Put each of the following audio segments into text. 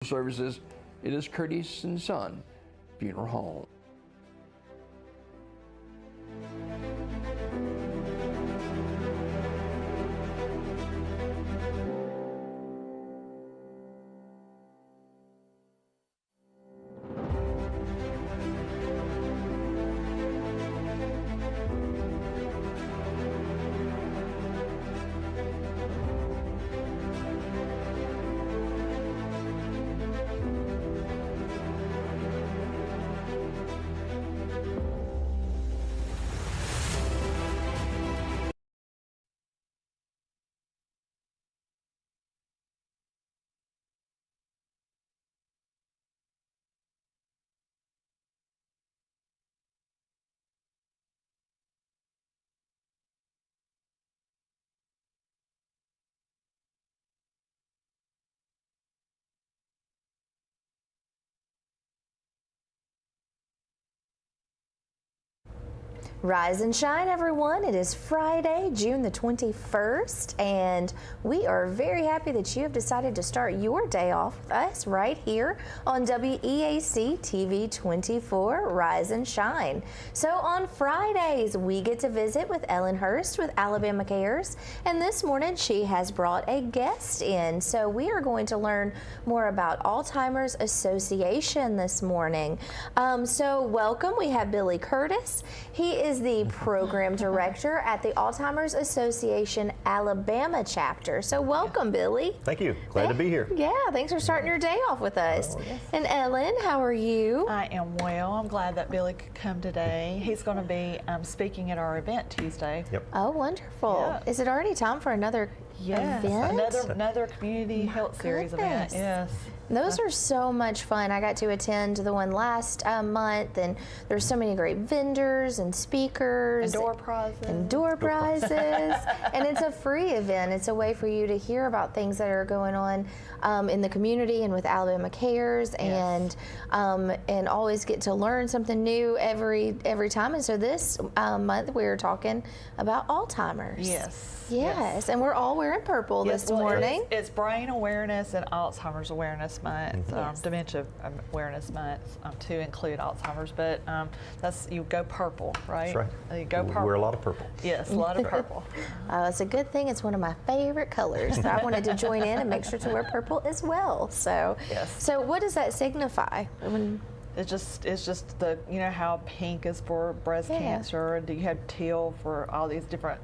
Services, it is Curtis and Son Funeral Home. Rise and shine, everyone. It is Friday, June the 21st, and we are very happy that you have decided to start your day off with us right here on WEAC TV 24, Rise and Shine. So on Fridays, we get to visit with Ellen Hurst with Alabama Cares, and this morning she has brought a guest in. So we are going to learn more about Alzheimer's Association this morning. So welcome, we have Billy Curtis. He is the program director at the Alzheimer's Association Alabama chapter. So welcome, Billy. Thank you. Glad to be here. Yeah, thanks for starting your day off with us. Oh, yes. And Ellen, how are you? I am well. I'm glad that Billy could come today. He's going to be speaking at our event Tuesday. Yep. Oh, wonderful. Yeah. Is it already time for another Yes, event? another community health series event. goodness. Yes. Those are so much fun. I got to attend the one last month, and there's so many great vendors and speakers. And door prizes. And door prizes. And it's a free event. It's a way for you to hear about things that are going on in the community and with Alabama Cares, Yes. and always get to learn something new every time. And so this month we were talking about Alzheimer's. Yes. Yes, and we're all wearing purple Yes, this well, morning. It's Brain Awareness and Alzheimer's Awareness Month, Yes. Dementia Awareness Month to include Alzheimer's. But that's you go purple, right? That's right. You go We purple. wear a lot of purple. Yes, a lot of purple. It's a good thing. It's one of my favorite colors. So I wanted to join in and make sure to wear purple as well. So, Yes. So what does that signify? It's just the, you know how pink is for breast Yeah. cancer, and you have teal for all these different.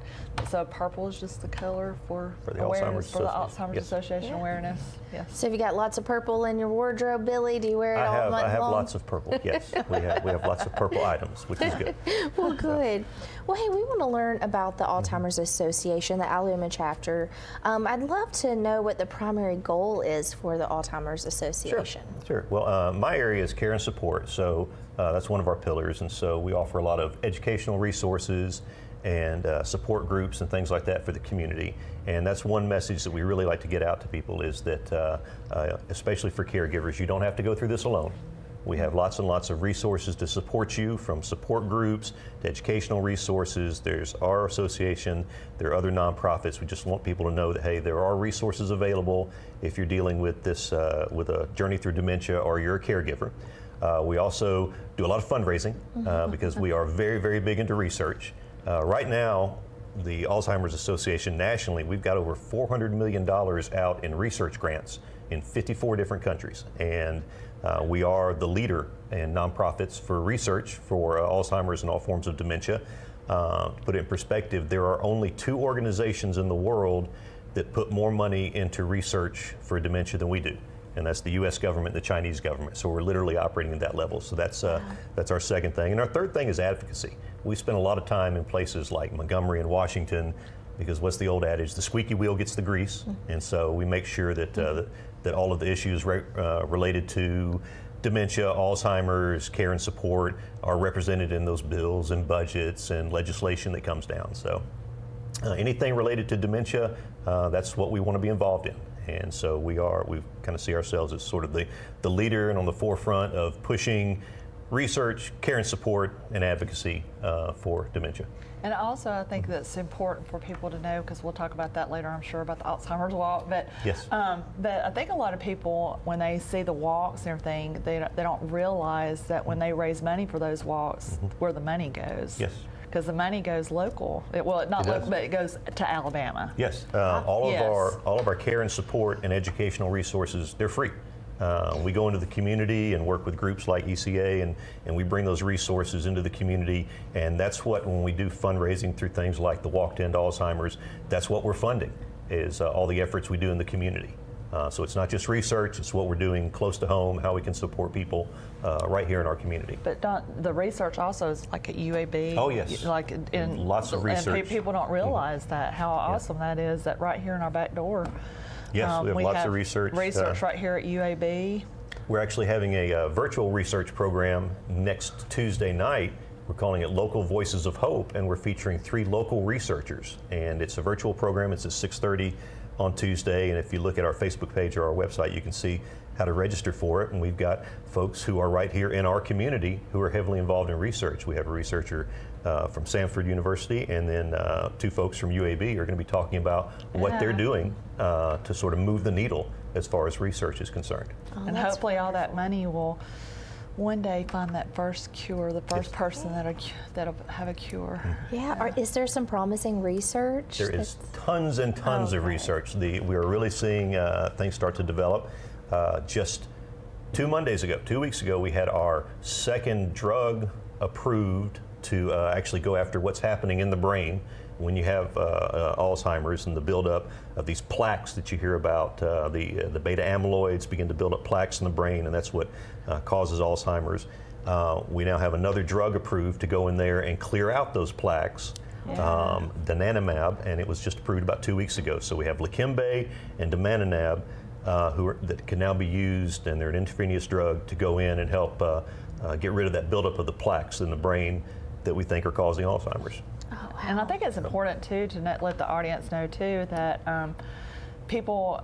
So purple is just the color for the awareness, Alzheimer's for the Association. Alzheimer's Yes. Association Yeah. awareness. Yes. So have you got lots of purple in your wardrobe, Billy? Do you wear it all month I have long? lots of purple. Yes, we have lots of purple items, which is good. Well, good. Well, hey, we want to learn about the Alzheimer's Association, the Alabama chapter. I'd love to know what the primary goal is for the Alzheimer's Association. Sure. Well, my area is care and support, so that's one of our pillars, and so we offer a lot of educational resources and support groups and things like that for the community. And that's one message that we really like to get out to people is that, especially for caregivers, you don't have to go through this alone. We have lots and lots of resources to support you, from support groups to educational resources. There's our association, there are other nonprofits. We just want people to know that, hey, there are resources available if you're dealing with this, with a journey through dementia or you're a caregiver. We also do a lot of fundraising because we are very, very big into research. Right now, the Alzheimer's Association nationally, we've got over $400 million out in research grants in 54 different countries. And we are the leader in nonprofits for research for Alzheimer's and all forms of dementia. To put it in perspective, there are only 2 organizations in the world that put more money into research for dementia than we do. And that's the U.S. government and the Chinese government. So we're literally operating at that level. So that's our second thing. And our third thing is advocacy. We spend a lot of time in places like Montgomery and Washington, because what's the old adage? The squeaky wheel gets the grease. And so we make sure that that all of the issues related to dementia, Alzheimer's, care and support are represented in those bills and budgets and legislation that comes down. So anything related to dementia, that's what we want to be involved in. And so we kind of see ourselves as sort of the leader and on the forefront of pushing research, care and support, and advocacy for dementia. And also, I think that's important for people to know, because we'll talk about that later, I'm sure, about the Alzheimer's walk. But Yes. but I think a lot of people, when they see the walks and everything, they don't realize that when they raise money for those walks, where the money goes. Yes. Because the money goes local. Well, not It local, does. but it goes to Alabama. Yes, all Yes. of our care and support and educational resources, they're free. We go into the community and work with groups like ECA, and we bring those resources into the community, and that's what, when we do fundraising through things like the Walk to End Alzheimer's, that's what we're funding, is all the efforts we do in the community. So it's not just research, it's what we're doing close to home, how we can support people right here in our community. But the research also is like at UAB. Oh, yes. Like in Lots of research. And people don't realize that, how awesome that is, that right here in our back door. Yes, we have lots of research. Research right here at UAB. We're actually having a virtual research program next Tuesday night. We're calling it Local Voices of Hope, and we're featuring 3 local researchers. And it's a virtual program. It's at 6:30 on Tuesday. And if you look at our Facebook page or our website, you can see how to register for it. And we've got folks who are right here in our community who are heavily involved in research. We have a researcher from Samford University, and then 2 folks from UAB are going to be talking about what they're doing to sort of move the needle as far as research is concerned. And hopefully all that money will one day find that first cure, the first person that'll have a cure. Yeah. Is there some promising research? There is tons and tons of research. We are really seeing things start to develop. Just 2 weeks ago, we had our second drug approved to actually go after what's happening in the brain when you have Alzheimer's and the buildup of these plaques that you hear about. The beta amyloids begin to build up plaques in the brain, and that's what causes Alzheimer's. We now have another drug approved to go in there and clear out those plaques. Donanemab, and it was just approved about 2 weeks ago. So we have Leqembi and donanemab that can now be used, and they're an intravenous drug to go in and help get rid of that buildup of the plaques in the brain that we think are causing Alzheimer's. Oh, wow. And I think it's important too to let the audience know too that people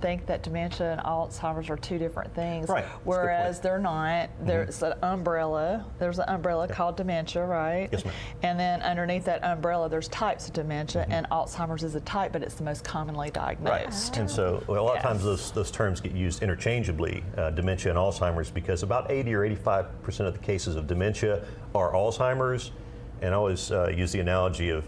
think that dementia and Alzheimer's are 2 different things, right. whereas they're not. There's an umbrella. There's an umbrella called dementia, right? Yes, ma'am. And then underneath that umbrella, there's types of dementia, and Alzheimer's is a type, but it's the most commonly diagnosed. Right. And so a lot of times those terms get used interchangeably, dementia and Alzheimer's, because about 80 or 85% of the cases of dementia are Alzheimer's. And I always use the analogy of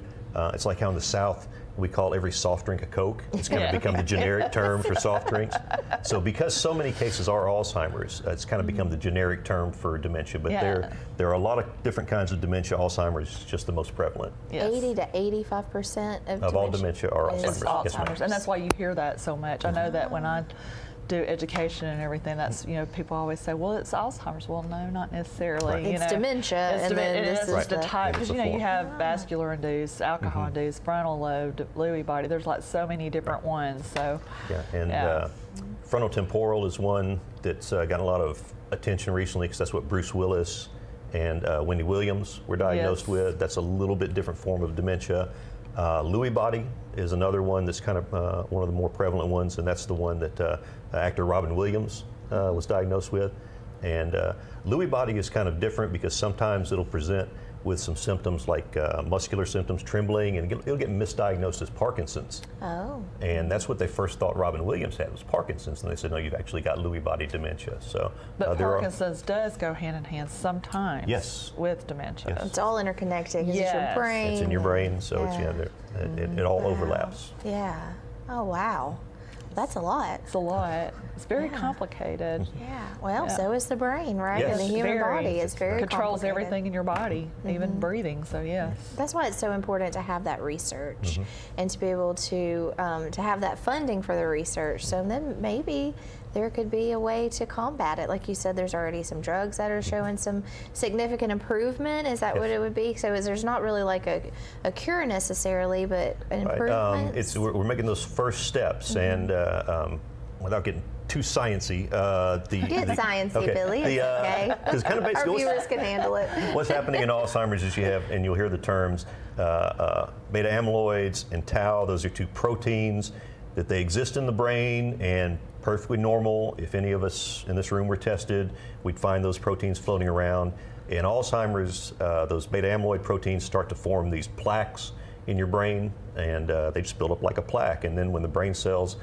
it's like how in the South we call every soft drink a Coke. It's kind of become the generic term for soft drinks. So because so many cases are Alzheimer's, it's kind of become the generic term for dementia. But there are a lot of different kinds of dementia. Alzheimer's is just the most prevalent. Yes. 80 to 85% Of all dementia are is Alzheimer's. It's Yes, ma'am. Alzheimer's, and that's why you hear that so much. I know that when I do education and everything, that's, people always say, well, it's Alzheimer's. Well, no, not necessarily. Right. It's dementia, It's and then this is just a the- type, because It's a you form. have vascular induced, alcohol induced, frontal lobe, Lewy body. There's like so many different ones. So Yeah, and frontotemporal is one that's gotten a lot of attention recently, because that's what Bruce Willis and Wendy Williams were diagnosed Yes. with. That's a little bit different form of dementia. Lewy body is another one that's kind of one of the more prevalent ones, and that's the one that actor Robin Williams was diagnosed with. And Lewy body is kind of different because sometimes it'll present with some symptoms like muscular symptoms, trembling, and it'll get misdiagnosed as Parkinson's. Oh. And that's what they first thought Robin Williams had, was Parkinson's. And they said, no, you've actually got Lewy body dementia. So, But there are, Parkinson's does go hand in hand sometimes Yes. with dementia. Yes. It's all interconnected. 'Cause it's your Yes. brain. it's in your brain, so it's, it all overlaps. Yeah. Oh, wow. That's a lot. It's a lot. It's very complicated. Yeah. Well, Yeah. so is the brain, right? Yes. And the human Very. body is very Controls complicated. everything in your body, even breathing. So yes. That's why it's so important to have that research and to be able to have that funding for the research. So then maybe there could be a way to combat it. Like you said, there's already some drugs that are showing some significant improvement. Is that what Yes. it would be? So there's not really like a cure necessarily, but an Right. improvement. We're making those first steps, and without getting too sciencey, Get sciencey, Billy. It's okay. Because kind of Our basically viewers can handle it. what's happening in Alzheimer's is you have, and you'll hear the terms, beta amyloids and tau. Those are 2 proteins that they exist in the brain, and perfectly normal. If any of us in this room were tested, we'd find those proteins floating around. In Alzheimer's, those beta amyloid proteins start to form these plaques in your brain, and they just build up like a plaque. And then when the brain cells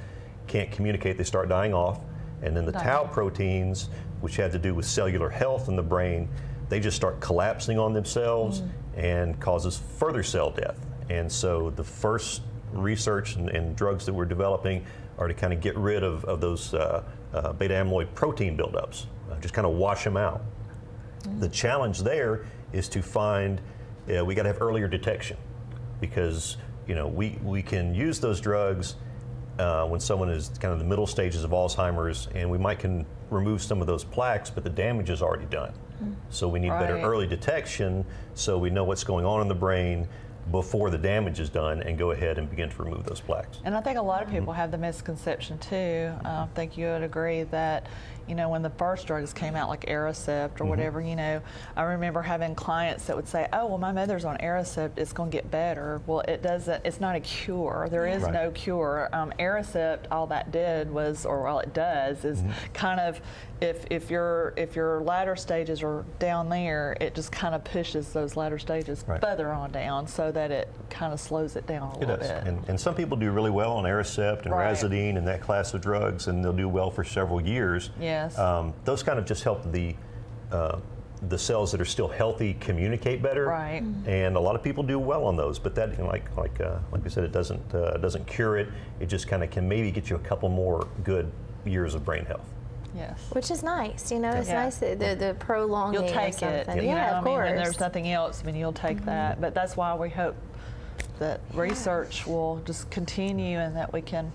can't communicate, they start dying off. And then the tau proteins, which had to do with cellular health in the brain, they just start collapsing on themselves and causes further cell death. And so the first research and drugs that we're developing are to kind of get rid of those beta amyloid protein buildups, just kind of wash them out. The challenge there is to find, we got to have earlier detection, because we can use those drugs when someone is kind of the middle stages of Alzheimer's, and we can remove some of those plaques, but the damage is already done. So we need better early detection, so we know what's going on in the brain before the damage is done, and go ahead and begin to remove those plaques. And I think a lot of people have the misconception too. I think you would agree that, when the first drugs came out, like Aricept or whatever, I remember having clients that would say, oh, well, my mother's on Aricept, it's going to get better. Well, it doesn't, it's not a cure. There is no cure. Aricept, all that did was, or all it does is kind of, if your latter stages are down there, it just kind of pushes those latter stages further on down, so that it kind of slows it down a little bit. And some people do really well on Aricept and Razidine and that class of drugs, and they'll do well for several years. Yes. Those kind of just help the cells that are still healthy communicate better. Right. And a lot of people do well on those, but that, like I said, it doesn't cure it. It just kind of can maybe get you a couple more good years of brain health. Yes. Which is nice, it's nice that the prolonging. You'll take it. Yeah, of course. When there's nothing else, you'll take that. But that's why we hope that research will just continue, and that we can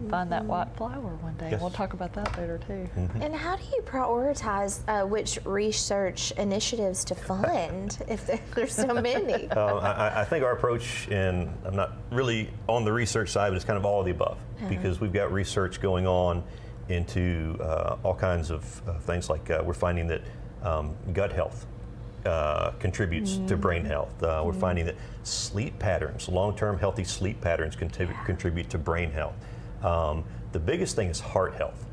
find that white flower one day. Yes. We'll talk about that later too. And how do you prioritize which research initiatives to fund if there's so many? I think our approach, and I'm not really on the research side, but it's kind of all of the above, because we've got research going on into all kinds of things, like we're finding that gut health contributes to brain health. We're finding that sleep patterns, long-term healthy sleep patterns, contribute to brain health. The biggest thing is heart health.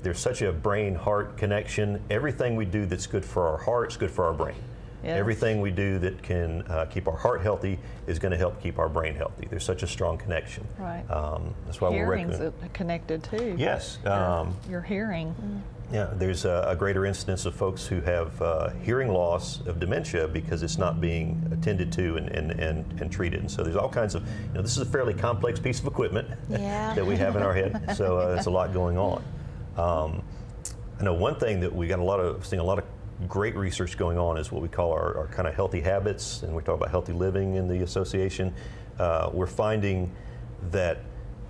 There's such a brain-heart connection. Everything we do that's good for our heart is good for our brain. Yes. Everything we do that can keep our heart healthy is going to help keep our brain healthy. There's such a strong connection. Right. That's why we're recommending. Hearing's connected too. Yes. Your hearing. Yeah, there's a greater incidence of folks who have hearing loss of dementia because it's not being attended to and treated. And so there's all kinds of, this is a fairly complex piece of equipment that we have in our head. So there's a lot going on. I know one thing that we got seeing a lot of great research going on is what we call our kind of healthy habits, and we talk about healthy living in the association. We're finding that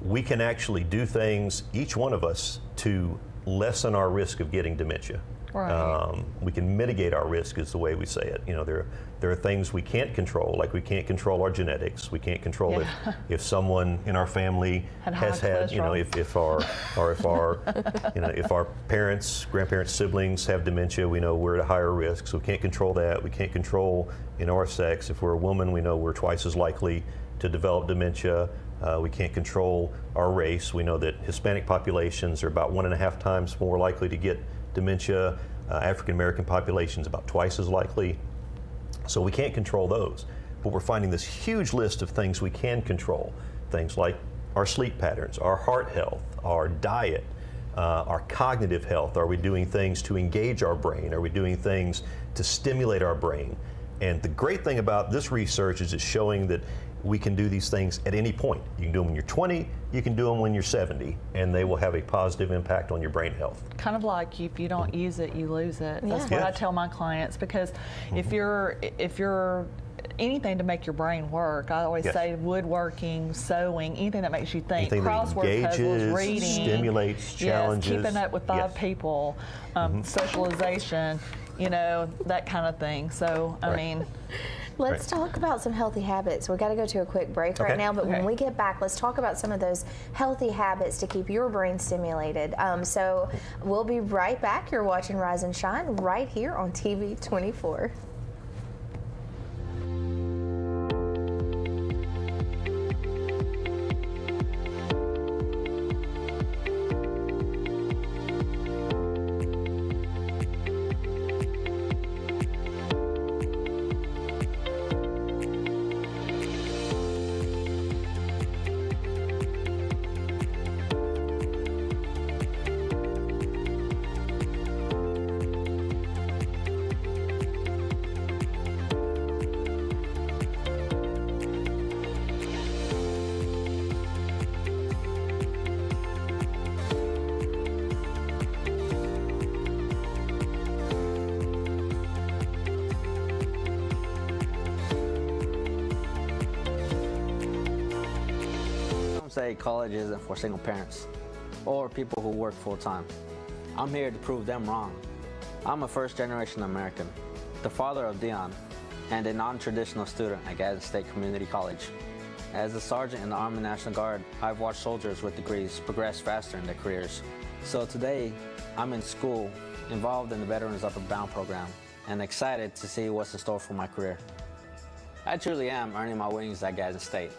we can actually do things, each one of us, to lessen our risk of getting dementia. Right. We can mitigate our risk, is the way we say it. There are things we can't control, like we can't control our genetics. We can't control if someone in our family has had, if our parents, grandparents, siblings have dementia, we know we're at a higher risk, so we can't control that. We can't control our sex. If we're a woman, we know we're twice as likely to develop dementia. We can't control our race. We know that Hispanic populations are about 1.5 times more likely to get dementia. African American populations about twice as likely. So we can't control those. But we're finding this huge list of things we can control. Things like our sleep patterns, our heart health, our diet, our cognitive health. Are we doing things to engage our brain? Are we doing things to stimulate our brain? And the great thing about this research is it's showing that we can do these things at any point. You can do them when you're 20, you can do them when you're 70, and they will have a positive impact on your brain health. Kind of like if you don't use it, you lose it. That's what I tell my clients, because if you're anything to make your brain work, I always say woodworking, sewing, anything that makes you think, anything crossword that engages, puzzles, reading, stimulates, challenges. keeping up with 5 people, socialization, that kind of thing. So, I mean. Let's talk about some healthy habits. We've got to go to a quick break right now, but when we get back, let's talk about some of those healthy habits to keep your brain stimulated. So we'll be right back. You're watching Rise and Shine right here on TV 24. say college isn't for single parents or people who work full-time. I'm here to prove them wrong. I'm a first-generation American, the father of Dion, and a non-traditional student at Gadsden State Community College. As a sergeant in the Army National Guard, I've watched soldiers with degrees progress faster in their careers. So today, I'm in school, involved in the Veterans Upward Bound program, and excited to see what's in store for my career. I truly am earning my wings at Gadsden State.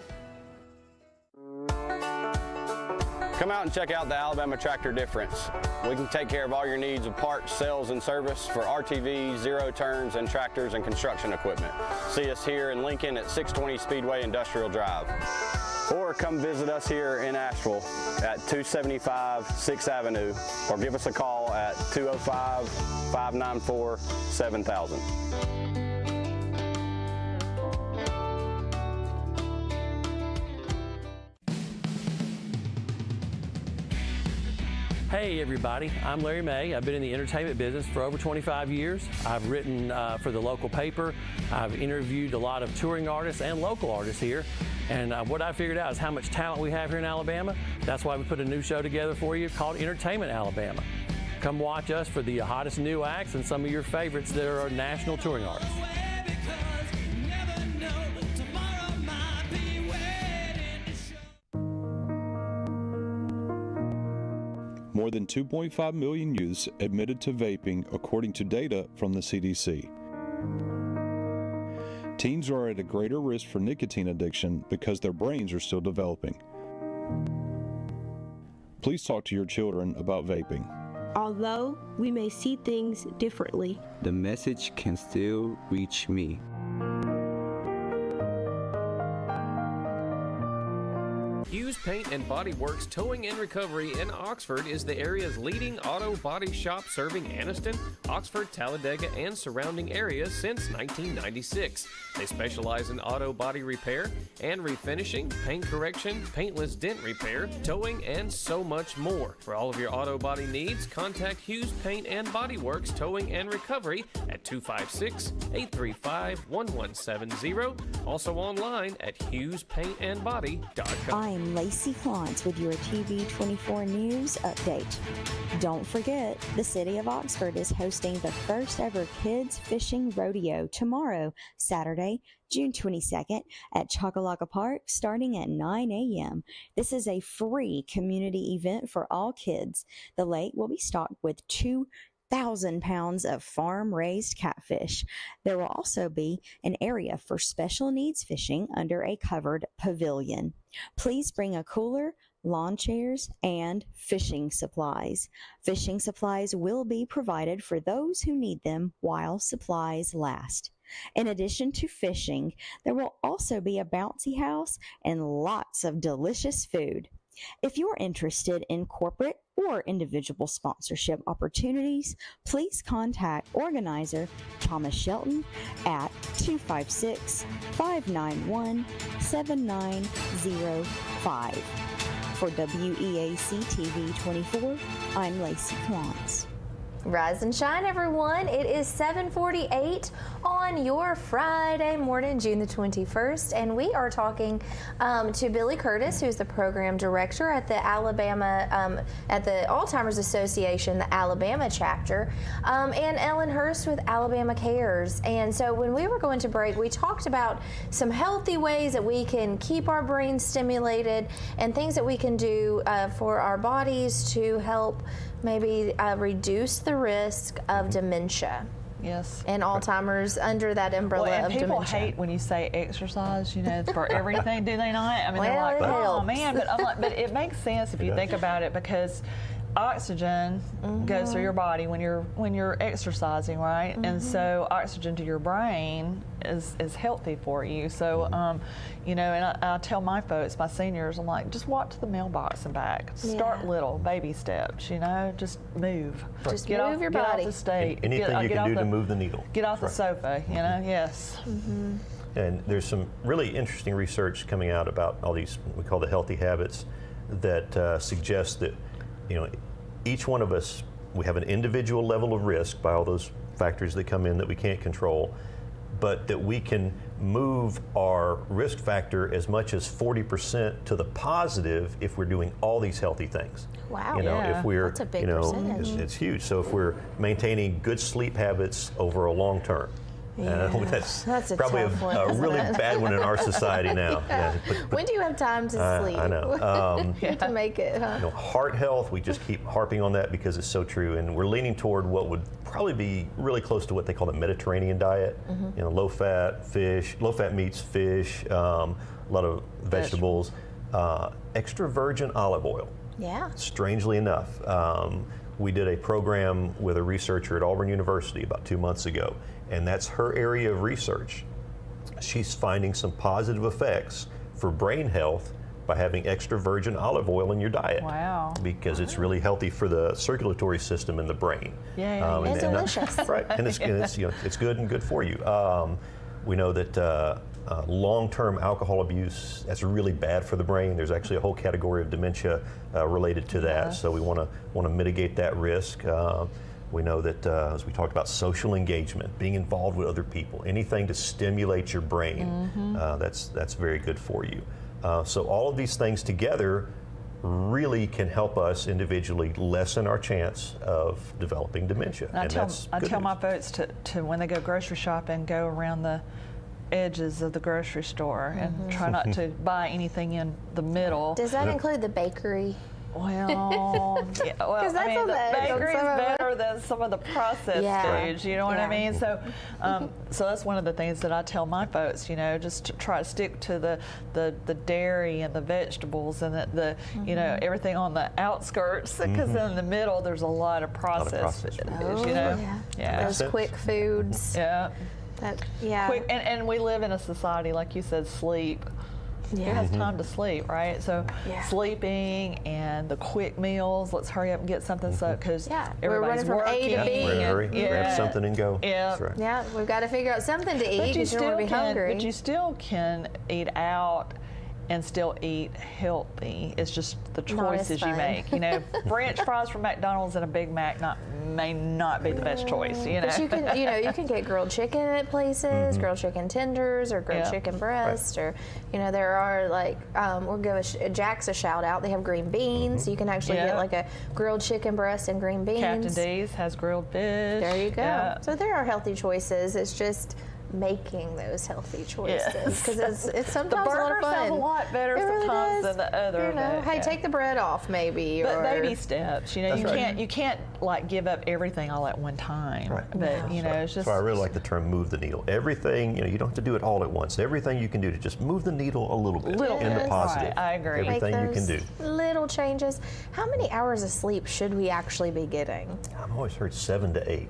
Come out and check out the Alabama Tractor Difference. We can take care of all your needs of parts, sales, and service for RTVs, zero turns, and tractors and construction equipment. See us here in Lincoln at 620 Speedway Industrial Drive. Or come visit us here in Asheville at 275 6th Avenue, or give us a call at 205-594-7000. Hey everybody, I'm Larry May. I've been in the entertainment business for over 25 years. I've written for the local paper. I've interviewed a lot of touring artists and local artists here. And what I figured out is how much talent we have here in Alabama. That's why we put a new show together for you called Entertainment Alabama. Come watch us for the hottest new acts and some of your favorites that are national touring artists. More than 2.5 million youths admitted to vaping, according to data from the CDC. Teens are at a greater risk for nicotine addiction because their brains are still developing. Please talk to your children about vaping. Although we may see things differently, the message can still reach me. Hughes Paint and Body Works Towing and Recovery in Oxford is the area's leading auto body shop, serving Anniston, Oxford, Talladega, and surrounding areas since 1996. They specialize in auto body repair and refinishing, paint correction, paintless dent repair, towing, and so much more. For all of your auto body needs, contact Hughes Paint and Body Works Towing and Recovery at 256-835-1170. Also online at HughesPaintandBody.com. I'm Lacey Klontz with your TV24 News update. Don't forget, the City of Oxford is hosting the first ever Kids Fishing Rodeo tomorrow, Saturday, June 22nd at Chocolaca Park starting at 9 a.m. This is a free community event for all kids. The lake will be stocked with 2,000 pounds of farm-raised catfish. There will also be an area for special needs fishing under a covered pavilion. Please bring a cooler, lawn chairs, and fishing supplies. Fishing supplies will be provided for those who need them while supplies last. In addition to fishing, there will also be a bouncy house and lots of delicious food. If you're interested in corporate or individual sponsorship opportunities, please contact organizer Thomas Shelton at 256-591-7905. For WEAC TV 24, I'm Lacey Klontz. Rise and shine, everyone. It is 7:48 on your Friday morning, June the 21st, and we are talking to Billy Curtis, who's the program director at the Alabama, at the Alzheimer's Association, the Alabama chapter, and Ellen Hurst with Alabama Cares. And so when we were going to break, we talked about some healthy ways that we can keep our brains stimulated and things that we can do for our bodies to help maybe reduce the risk of dementia. Yes. And Alzheimer's under that umbrella and of people dementia. hate when you say exercise, you know, for everything, do they not? I mean, Well, they're like, it oh helps. man, but I'm like, but it makes sense if you think about it, because oxygen goes through your body when you're exercising, right? And so oxygen to your brain is healthy for you. So you know, and I tell my folks, my seniors, I'm like, just walk to the mailbox and back. Start little, baby steps, you know, just move. Just get move off, your get body. off the state. Anything you get can off do the, to move the needle. Get off the sofa, you know, yes. And there's some really interesting research coming out about all these, we call the healthy habits, that suggest that, you know, each one of us, we have an individual level of risk by all those factors that come in that we can't control, but that we can move our risk factor as much as 40% to the positive if we're doing all these healthy things. Wow. You know, Yeah. if we're, That's a big you know, percentage. it's huge. So if we're maintaining good sleep habits over a long term, that's a probably tough one, a isn't really it? bad one in our society now. Yeah, When do you have time to sleep? I know. To make it, huh? You know, heart health, we just keep harping on that because it's so true, and we're leaning toward what would probably be really close to what they call the Mediterranean diet. You know, low fat meats, fish, a lot of vegetables, extra virgin olive oil. Yeah. Strangely enough, we did a program with a researcher at Auburn University about 2 months ago, and that's her area of research. She's finding some positive effects for brain health by having extra virgin olive oil in your diet. Wow. Because it's really healthy for the circulatory system in the brain. Yeah. And delicious. Right, and it's, you know, it's good and good for you. We know that long-term alcohol abuse, that's really bad for the brain. There's actually a whole category of dementia related to that, so we want to mitigate that risk. We know that, as we talked about, social engagement, being involved with other people, anything to stimulate your brain, that's very good for you. So all of these things together really can help us individually lessen our chance of developing dementia. And I tell my folks to when they go grocery shopping, go around the edges of the grocery store and try not to buy anything in the middle. Does that include the bakery? Well, yeah, well, that's I mean, on the the edge on bakery's some of it. better than some of the processed foods, you know what I mean? So, so that's one of the things that I tell my folks, you know, just to try to stick to the dairy and the vegetables and the you know, everything on the outskirts, because in the middle there's a lot of processed foods, you know? Those quick foods. Yeah. Quick, and we live in a society, like you said, sleep. Who has time to sleep, right? So sleeping and the quick meals, let's hurry up and get something because everybody's running from working. A to B. We're in a hurry, grab something and go. Yeah. That's right. Yeah, we've got to figure out something to eat But you because you don't want to be hungry. But you still can eat out and still eat healthy. It's just the choices you make. You know, French fries from McDonald's and a Big Mac may not be the best choice. You know, but you can, you can get grilled chicken at places, grilled chicken tenders, or grilled chicken breast, or there are like we'll give Jack's a shout out. They have green beans. You can actually get like a grilled chicken breast and green beans. Captain D's has grilled fish. There you go. Yeah. So there are healthy choices. It's just making those healthy choices because it's sometimes the a lot of burger fun. sounds a lot better really sometimes does. than the other. Hey, take the bread off maybe. But or, baby steps. You know, you can't like give up everything all at one time. Right. But it's just. So I really like the term "move the needle." Everything, you don't have to do it all at once. Everything you can do to just move the needle a little bit in the positive. Right, I agree. Everything you can do. Little changes. How many hours of sleep should we actually be getting? I've always heard 7 to 8.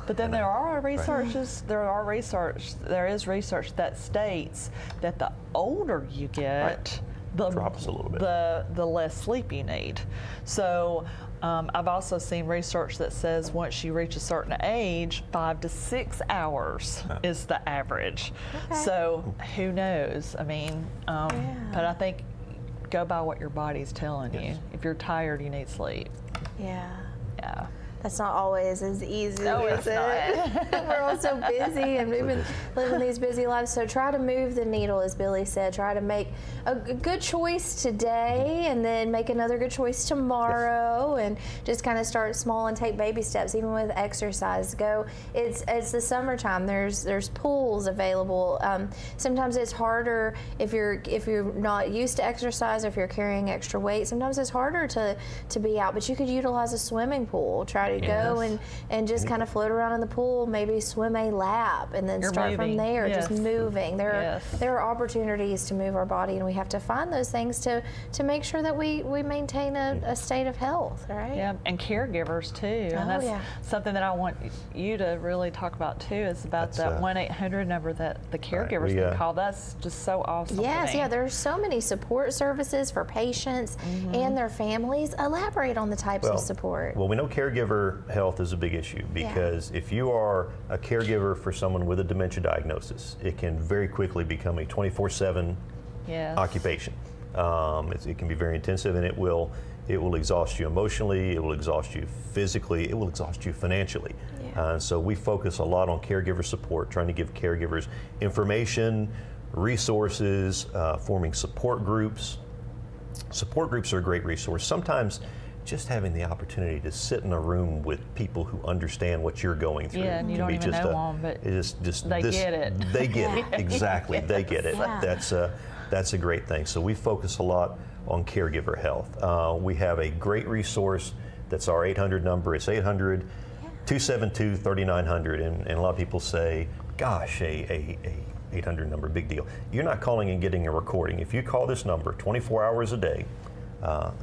But then there are researches. There is research that states that the older you get, the drops a little bit. The less sleep you need. So I've also seen research that says once you reach a certain age, 5 to 6 hours is the average. Okay. So who knows? I mean, but I think go by what your body's telling you. If you're tired, you need sleep. Yeah. Yeah. That's not always as easy, No, is it's it? not. We're all so busy and living these busy lives. So try to move the needle, as Billy said. Try to make a good choice today and then make another good choice tomorrow and just kind of start small and take baby steps, even with exercise. It's the summertime. There's pools available. Sometimes it's harder if you're not used to exercise, if you're carrying extra weight. Sometimes it's harder to be out, but you could utilize a swimming pool. Try to go and just kind of float around in the pool, maybe swim a lap, and then start from there, just moving. There are opportunities to move our body, and we have to find those things to make sure that we maintain a state of health, right? Yeah, and caregivers too. And that's something that I want you to really talk about too, is about that 1-800 number that the caregivers can call. That's just so awesome. Yes, there's so many support services for patients and their families. Elaborate on the types of support. Well, we know caregiver health is a big issue because if you are a caregiver for someone with a dementia diagnosis, it can very quickly become a 24/7 occupation. It can be very intensive, and it will it will exhaust you emotionally, it will exhaust you physically, it will exhaust you financially. So we focus a lot on caregiver support, trying to give caregivers information, resources, forming support groups. Support groups are a great resource. Sometimes just having the opportunity to sit in a room with people who understand what you're going through. Yeah, and you don't even know them, but they get it. They get it, exactly, they get it. Yeah. That's a great thing. So we focus a lot on caregiver health. We have a great resource that's our 800 number. It's 800-272-3900, and a lot of people say, gosh, a 800 number, big deal. You're not calling and getting a recording. If you call this number 24 hours a day,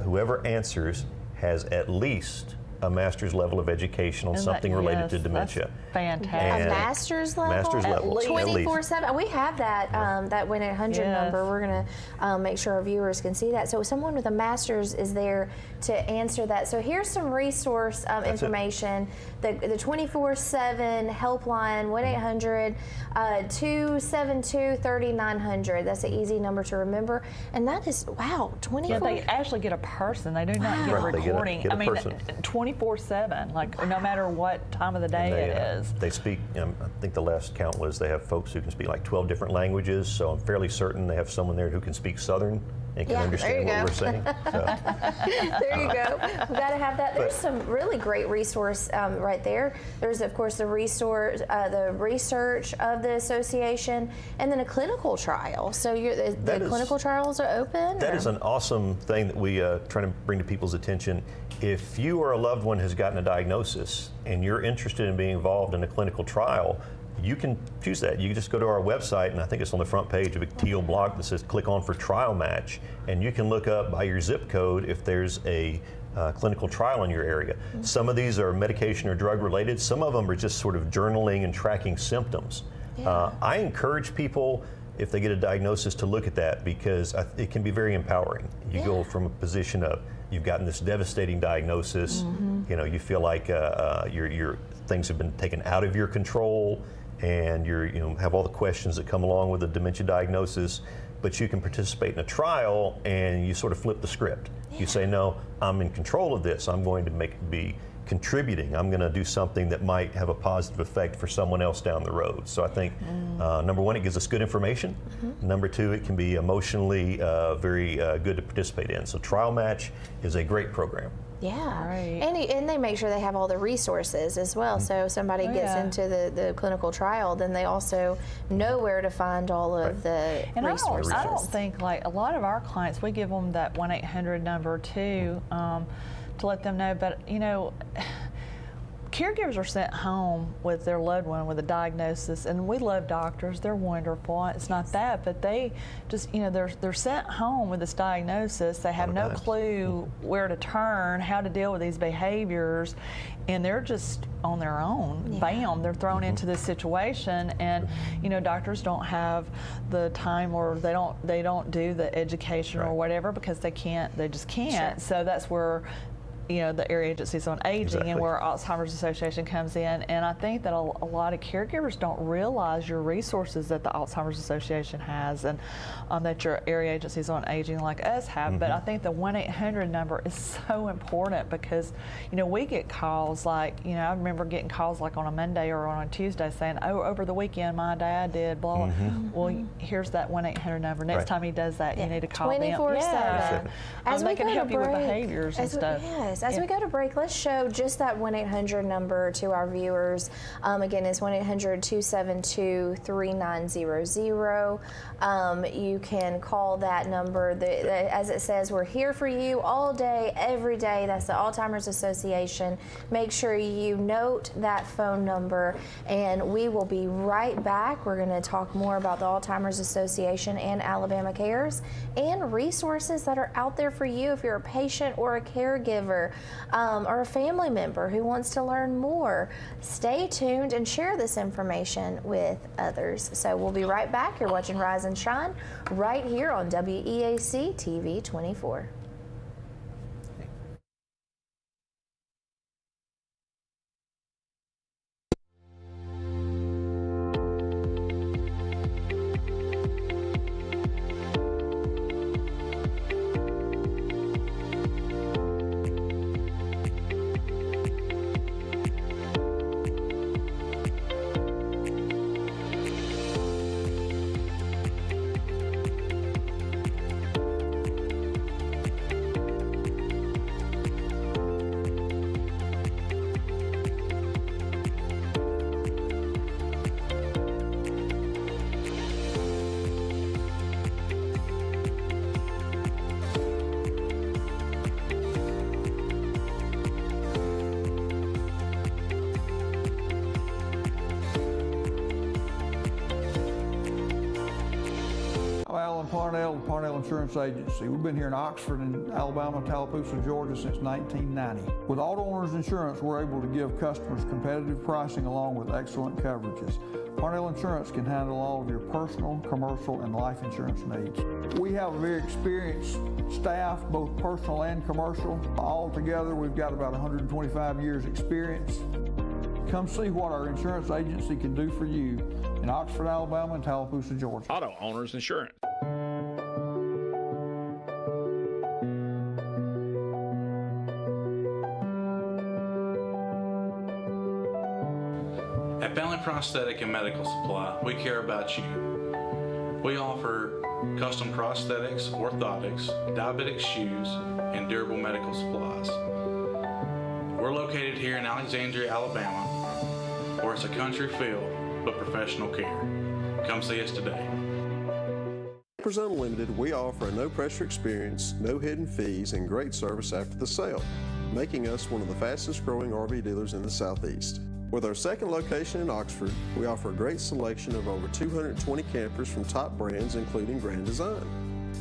whoever answers has at least a master's level of education on something related to dementia. That's fantastic. A master's level? Master's level. 24/7. We have that that 1-800 number. We're going to make sure our viewers can see that. So someone with a master's is there to answer that. So here's some resource information. The 24/7 helpline, 1-800-272-3900. That's an easy number to remember. And that is, wow, 24. Yeah, they actually get a person. They do not get a recording. Get a I mean, person. 24/7, like no matter what time of the day it is. They speak, I think the last count was they have folks who can speak like 12 different languages, so I'm fairly certain they have someone there who can speak Southern and can understand what we're saying. So. There you go. We've got to have that. There's some really great resource right there. There's, of course, the resource, the research of the association, and then a clinical trial. So the clinical trials are open? That is an awesome thing that we try to bring to people's attention. If you or a loved one has gotten a diagnosis and you're interested in being involved in a clinical trial, you can choose that. You can just go to our website, and I think it's on the front page of a teal block that says click on for trial match, and you can look up by your zip code if there's a clinical trial in your area. Some of these are medication or drug related. Some of them are just sort of journaling and tracking symptoms. I encourage people, if they get a diagnosis, to look at that, because it can be very empowering. You go from a position of, you've gotten this devastating diagnosis, you know, you feel like your things have been taken out of your control, and you have all the questions that come along with a dementia diagnosis, but you can participate in a trial and you sort of flip the script. You say, no, I'm in control of this. I'm going to be contributing. I'm going to do something that might have a positive effect for someone else down the road. So I think, number one, it gives us good information. Number two, it can be emotionally very good to participate in. So Trial Match is a great program. Yeah, and they make sure they have all the resources as well. So if somebody gets into the clinical trial, then they also know where to find all of the resources. I don't think, like, a lot of our clients, we give them that 1-800 number too, to let them know. But you know, caregivers are sent home with their loved one with a diagnosis, and we love doctors, they're wonderful, it's not that, but they just, you know, they're sent home with this diagnosis, they have no clue where to turn, how to deal with these behaviors, and they're just on their own. Bam, they're thrown into this situation, and you know, doctors don't have the time, or they don't do the education or whatever, because they just can't. So that's where, you know, the Area Agencies on Aging and where Alzheimer's Association comes in. And I think that a lot of caregivers don't realize your resources that the Alzheimer's Association has, and that your Area Agencies on Aging like us have. But I think the 1-800 number is so important, because, you know, we get calls like, you know, I remember getting calls like on a Monday or on a Tuesday saying, oh, over the weekend my dad did blah, blah. Well, here's that 1-800 number. Next time he does that, you need to call them. 24/7. As they can help you with behaviors and stuff. As we go to break, let's show just that 1-800 number to our viewers. Again, it's 1-800-272-3900. You can call that number. As it says, we're here for you all day, every day. That's the Alzheimer's Association. Make sure you note that phone number, and we will be right back. We're going to talk more about the Alzheimer's Association and Alabama Cares, and resources that are out there for you if you're a patient or a caregiver. Or a family member who wants to learn more. Stay tuned and share this information with others. So we'll be right back. You're watching Rise and Shine right here on WEAC TV 24. Parnell, the Parnell Insurance Agency. We've been here in Oxford and Alabama, Tallapoosa, Georgia since 1990. With Auto Owners Insurance, we're able to give customers competitive pricing along with excellent coverages. Parnell Insurance can handle all of your personal, commercial, and life insurance needs. We have a very experienced staff, both personal and commercial. All together, we've got about 125 years experience. Come see what our insurance agency can do for you in Oxford, Alabama, and Tallapoosa, Georgia. Auto Owners Insurance. At Bentley Prosthetic and Medical Supply, we care about you. We offer custom prosthetics, orthotics, diabetic shoes, and durable medical supplies. We're located here in Alexandria, Alabama, where it's a country feel but professional care. Come see us today. Campers Unlimited, we offer a no-pressure experience, no hidden fees, and great service after the sale, making us one of the fastest-growing RV dealers in the Southeast. With our second location in Oxford, we offer a great selection of over 220 campers from top brands, including Grand Design.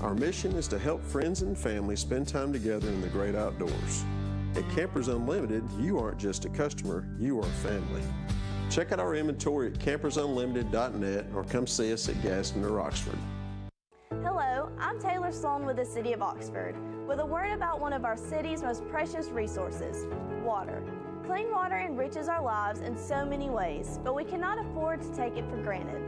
Our mission is to help friends and family spend time together in the great outdoors. At Campers Unlimited, you aren't just a customer, you are family. Check out our inventory at campersunlimited.net or come see us at Gaston or Oxford. Hello, I'm Taylor Sloan with the City of Oxford, with a word about one of our city's most precious resources, water. Clean water enriches our lives in so many ways, but we cannot afford to take it for granted.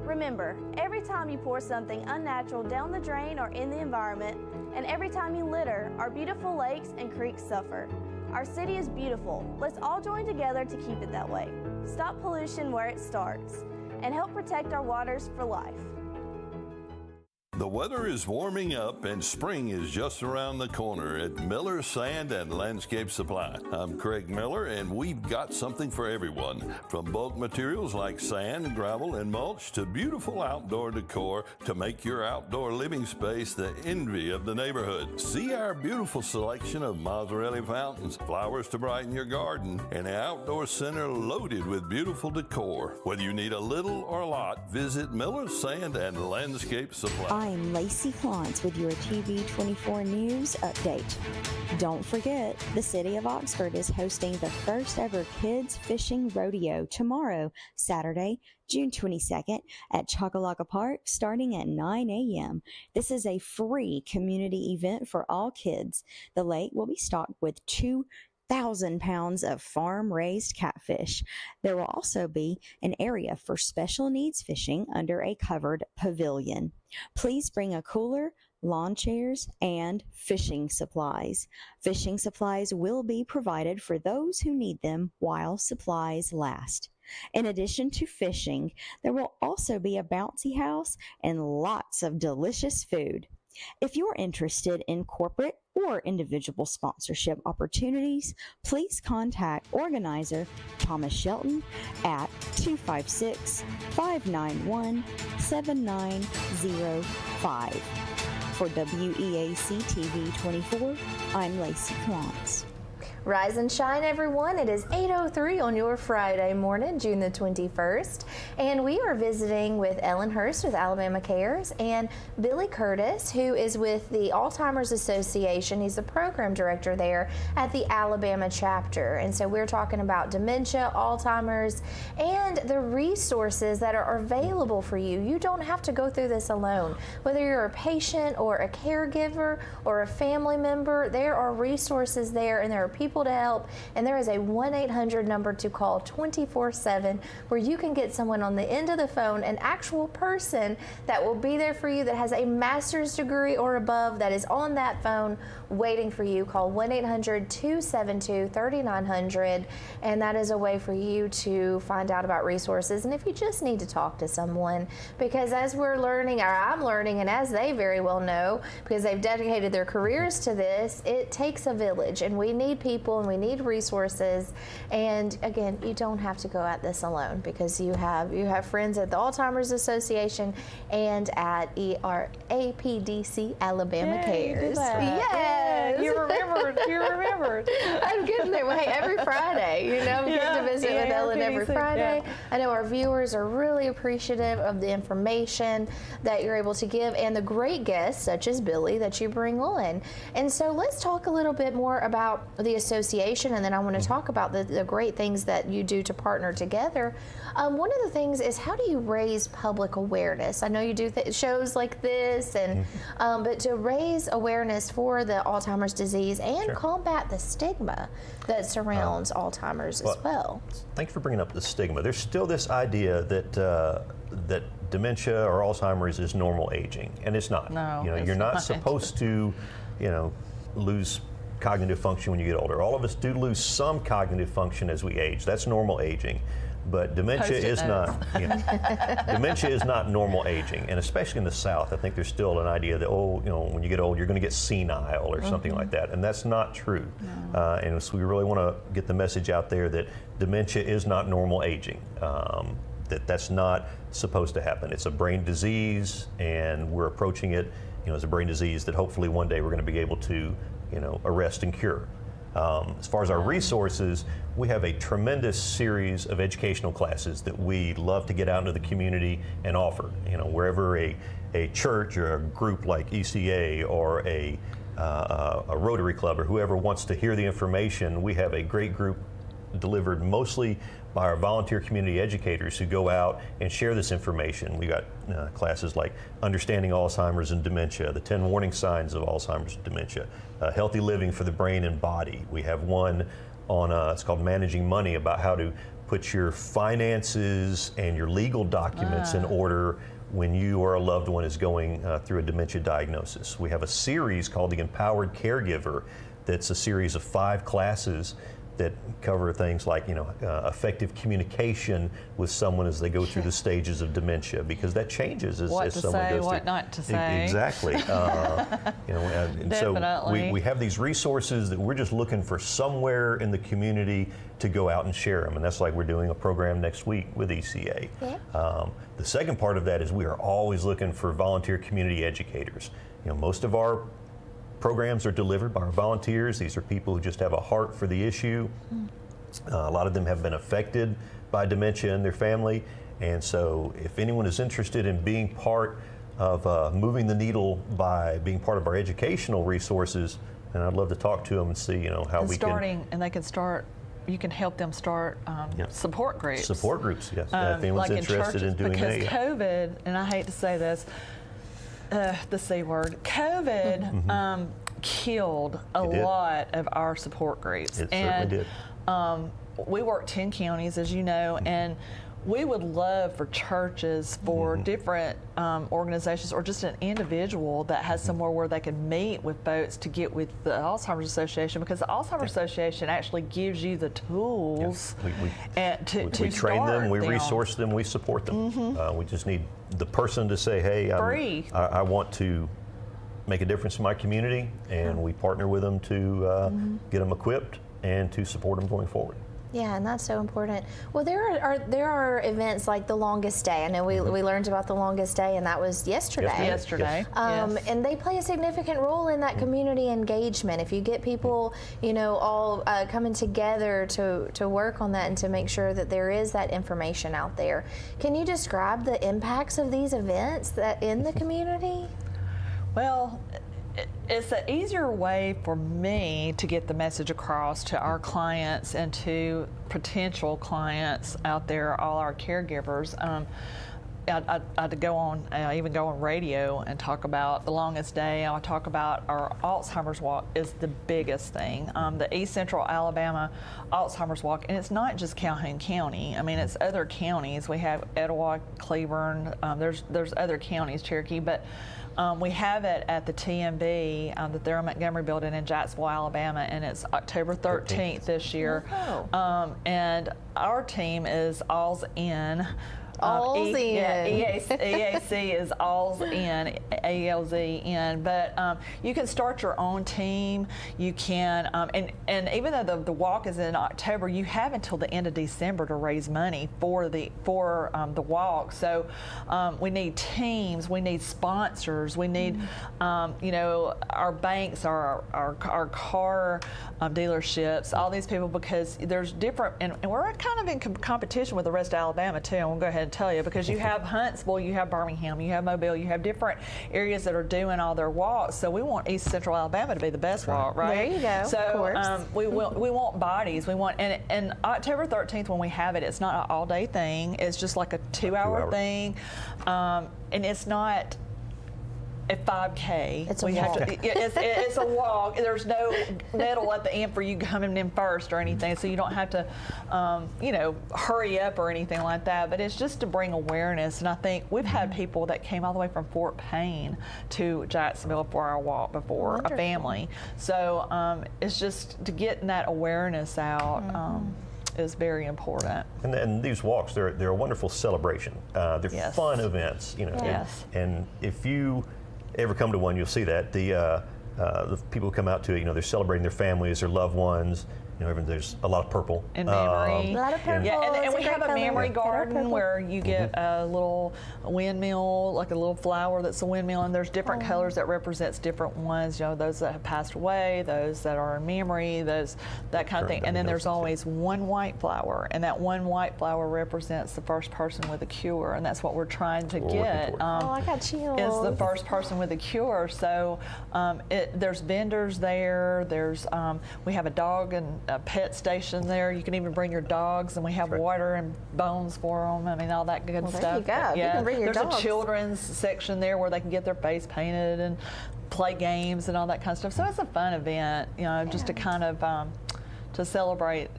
Remember, every time you pour something unnatural down the drain or in the environment, and every time you litter, our beautiful lakes and creeks suffer. Our city is beautiful. Let's all join together to keep it that way. Stop pollution where it starts, and help protect our waters for life. The weather is warming up and spring is just around the corner at Miller Sand and Landscape Supply. I'm Craig Miller and we've got something for everyone. From bulk materials like sand, gravel, and mulch to beautiful outdoor decor to make your outdoor living space the envy of the neighborhood. See our beautiful selection of Mazzarelli fountains, flowers to brighten your garden, and an outdoor center loaded with beautiful decor. Whether you need a little or a lot, visit Miller Sand and Landscape Supply. I'm Lacey Klontz with your TV24 News Update. Don't forget, the City of Oxford is hosting the first ever Kids Fishing Rodeo tomorrow, Saturday, June 22nd at Chocolaca Park starting at 9 a.m. This is a free community event for all kids. The lake will be stocked with 2,000 pounds of farm-raised catfish. There will also be an area for special needs fishing under a covered pavilion. Please bring a cooler, lawn chairs, and fishing supplies. Fishing supplies will be provided for those who need them while supplies last. In addition to fishing, there will also be a bouncy house and lots of delicious food. If you're interested in corporate or individual sponsorship opportunities, please contact organizer Thomas Shelton at 256-591-7905. For WEAC TV 24, I'm Lacey Klontz. Rise and shine, everyone. It is 8:03 on your Friday morning, June the 21st, and we are visiting with Ellen Hurst with Alabama Cares and Billy Curtis, who is with the Alzheimer's Association. He's the program director there at the Alabama chapter, and so we're talking about dementia, Alzheimer's, and the resources that are available for you. You don't have to go through this alone. Whether you're a patient or a caregiver or a family member, there are resources there, and there are people to help, and there is a 1-800 number to call 24/7 where you can get someone on the end of the phone, an actual person that will be there for you that has a master's degree or above that is on that phone waiting for you. Call 1-800-272-3900, and that is a way for you to find out about resources. And if you just need to talk to someone, because as we're learning, or I'm learning, and as they very well know, because they've dedicated their careers to this, it takes a village, and we need people people and we need resources. And again, you don't have to go at this alone, because you have friends at the Alzheimer's Association and at APDC Alabama Cares. Yes, you remembered. You remembered. I'm getting there. Well, hey, every Friday, I'm getting to visit with Ellen every Friday. Yeah. I know our viewers are really appreciative of the information that you're able to give and the great guests such as Billy that you bring on. And so let's talk a little bit more about the association, and then I want to talk about the great things that you do to partner together. One of the things is, how do you raise public awareness? I know you do shows like this, and but to raise awareness for the Alzheimer's disease and combat the stigma that surrounds Alzheimer's as well. Thanks for bringing up the stigma. There's still this idea that that dementia or Alzheimer's is normal aging, and it's not. No, you're not supposed to, lose cognitive function when you get older. All of us do lose some cognitive function as we age. That's normal aging. But dementia is not. Dementia is not normal aging, and especially in the South, I think there's still an idea that when you get old, you're going to get senile or something like that, and that's not true. And so we really want to get the message out there that dementia is not normal aging. That's not supposed to happen. It's a brain disease, and we're approaching it, as a brain disease that hopefully one day we're going to be able to, arrest and cure. As far as our resources, we have a tremendous series of educational classes that we love to get out into the community and offer. Wherever a church or a group like ECA or a Rotary Club or whoever wants to hear the information, we have a great group delivered mostly by our volunteer community educators who go out and share this information. We got classes like Understanding Alzheimer's and Dementia, the 10 Warning Signs of Alzheimer's and Dementia, Healthy Living for the Brain and Body. We have one on, it's called Managing Money, about how to put your finances and your legal documents in order when you or a loved one is going through a dementia diagnosis. We have a series called The Empowered Caregiver that's a series of 5 classes that cover things like, effective communication with someone as they go through the stages of dementia, because that changes as someone goes through. What to say, what not to say. Exactly. And so we have these resources that we're just looking for somewhere in the community to go out and share them, and that's like we're doing a program next week with ECA. The second part of that is we are always looking for volunteer community educators. Most of our programs are delivered by our volunteers. These are people who just have a heart for the issue. A lot of them have been affected by dementia in their family, and so if anyone is interested in being part of moving the needle by being part of our educational resources, then I'd love to talk to them and see how we can. And they can start. You can help them start support groups. Support groups, yes. If anyone's like interested in doing that. Because COVID, and I hate to say this, the C word, COVID killed a lot of our support groups. It certainly did. We work 10 counties, as you know, and we would love for churches, for different organizations, or just an individual that has somewhere where they can meet with folks to get with the Alzheimer's Association, because the Alzheimer's Association actually gives you the tools we train them, we resource them, we support them. We just need the person to say, hey, I want to make a difference in my community, and we partner with them to get them equipped and to support them going forward. Yeah, and that's so important. Well, there are events like the Longest Day. I know we learned about the Longest Day, and that was yesterday. Yesterday. And they play a significant role in that community engagement. If you get people, all coming together to work on that and to make sure that there is that information out there. Can you describe the impacts of these events that in the community? Well, it's an easier way for me to get the message across to our clients and to potential clients out there, all our caregivers. I'd go on, even go on radio and talk about the Longest Day. I'll talk about our Alzheimer's Walk is the biggest thing. The East Central Alabama Alzheimer's Walk, and it's not just Calhoun County. I mean, it's other counties. We have Etowah, Cleburne. There's other counties, Cherokee, but we have it at the TMB, the Thurman Montgomery Building in Jacksonville, Alabama, and it's October 13th this year. And our team is All's In. All's in. Yeah, EAC is all's in, ALZ-in. But you can start your own team. You can, and even though the walk is in October, you have until the end of December to raise money for the walk. So we need teams, we need sponsors, we need our banks, our car dealerships, all these people, because there's different, and we're kind of in competition with the rest of Alabama too. I'm gonna go ahead and tell you, because you have Huntsville, you have Birmingham, you have Mobile, you have different areas that are doing all their walks. So we want East Central Alabama to be the best walk, right? There you go. So of course. we want bodies. We want, and October 13th when we have it, it's not an all-day thing. It's just like a two-hour thing, and it's not a 5K. It's a walk. It's a walk. There's no medal at the end for you coming in first or anything, so you don't have to, hurry up or anything like that. But it's just to bring awareness. And I think we've had people that came all the way from Fort Payne to Jacksonville for our walk before, Wonderful. a family. So it's just to get that awareness out. Is very important. And these walks, they're a wonderful celebration. They're Yes. fun events, Yes. and if you ever come to one, you'll see that the people who come out to it, they're celebrating their families, their loved ones. There's a lot of purple. And memory. A lot of purple. Yeah, and It's we a have great a memory color. garden where you get a little windmill, like a little flower that's a windmill, and there's different colors that represents different ones. Those that have passed away, those that are in memory, that kind of thing. And then there's always one white flower, and that one white flower represents the first person with a cure, and that's what we're trying to get. I got chills. Is the first person with a cure. So there's vendors there. There's we have a dog and a pet station there. You can even bring your dogs, and we have water and bones for them. I mean, all that good stuff. There you go. Yeah. You can bring your There's dogs. a children's section there where they can get their face painted and play games and all that kind of stuff. So it's a fun event, just to kind of to celebrate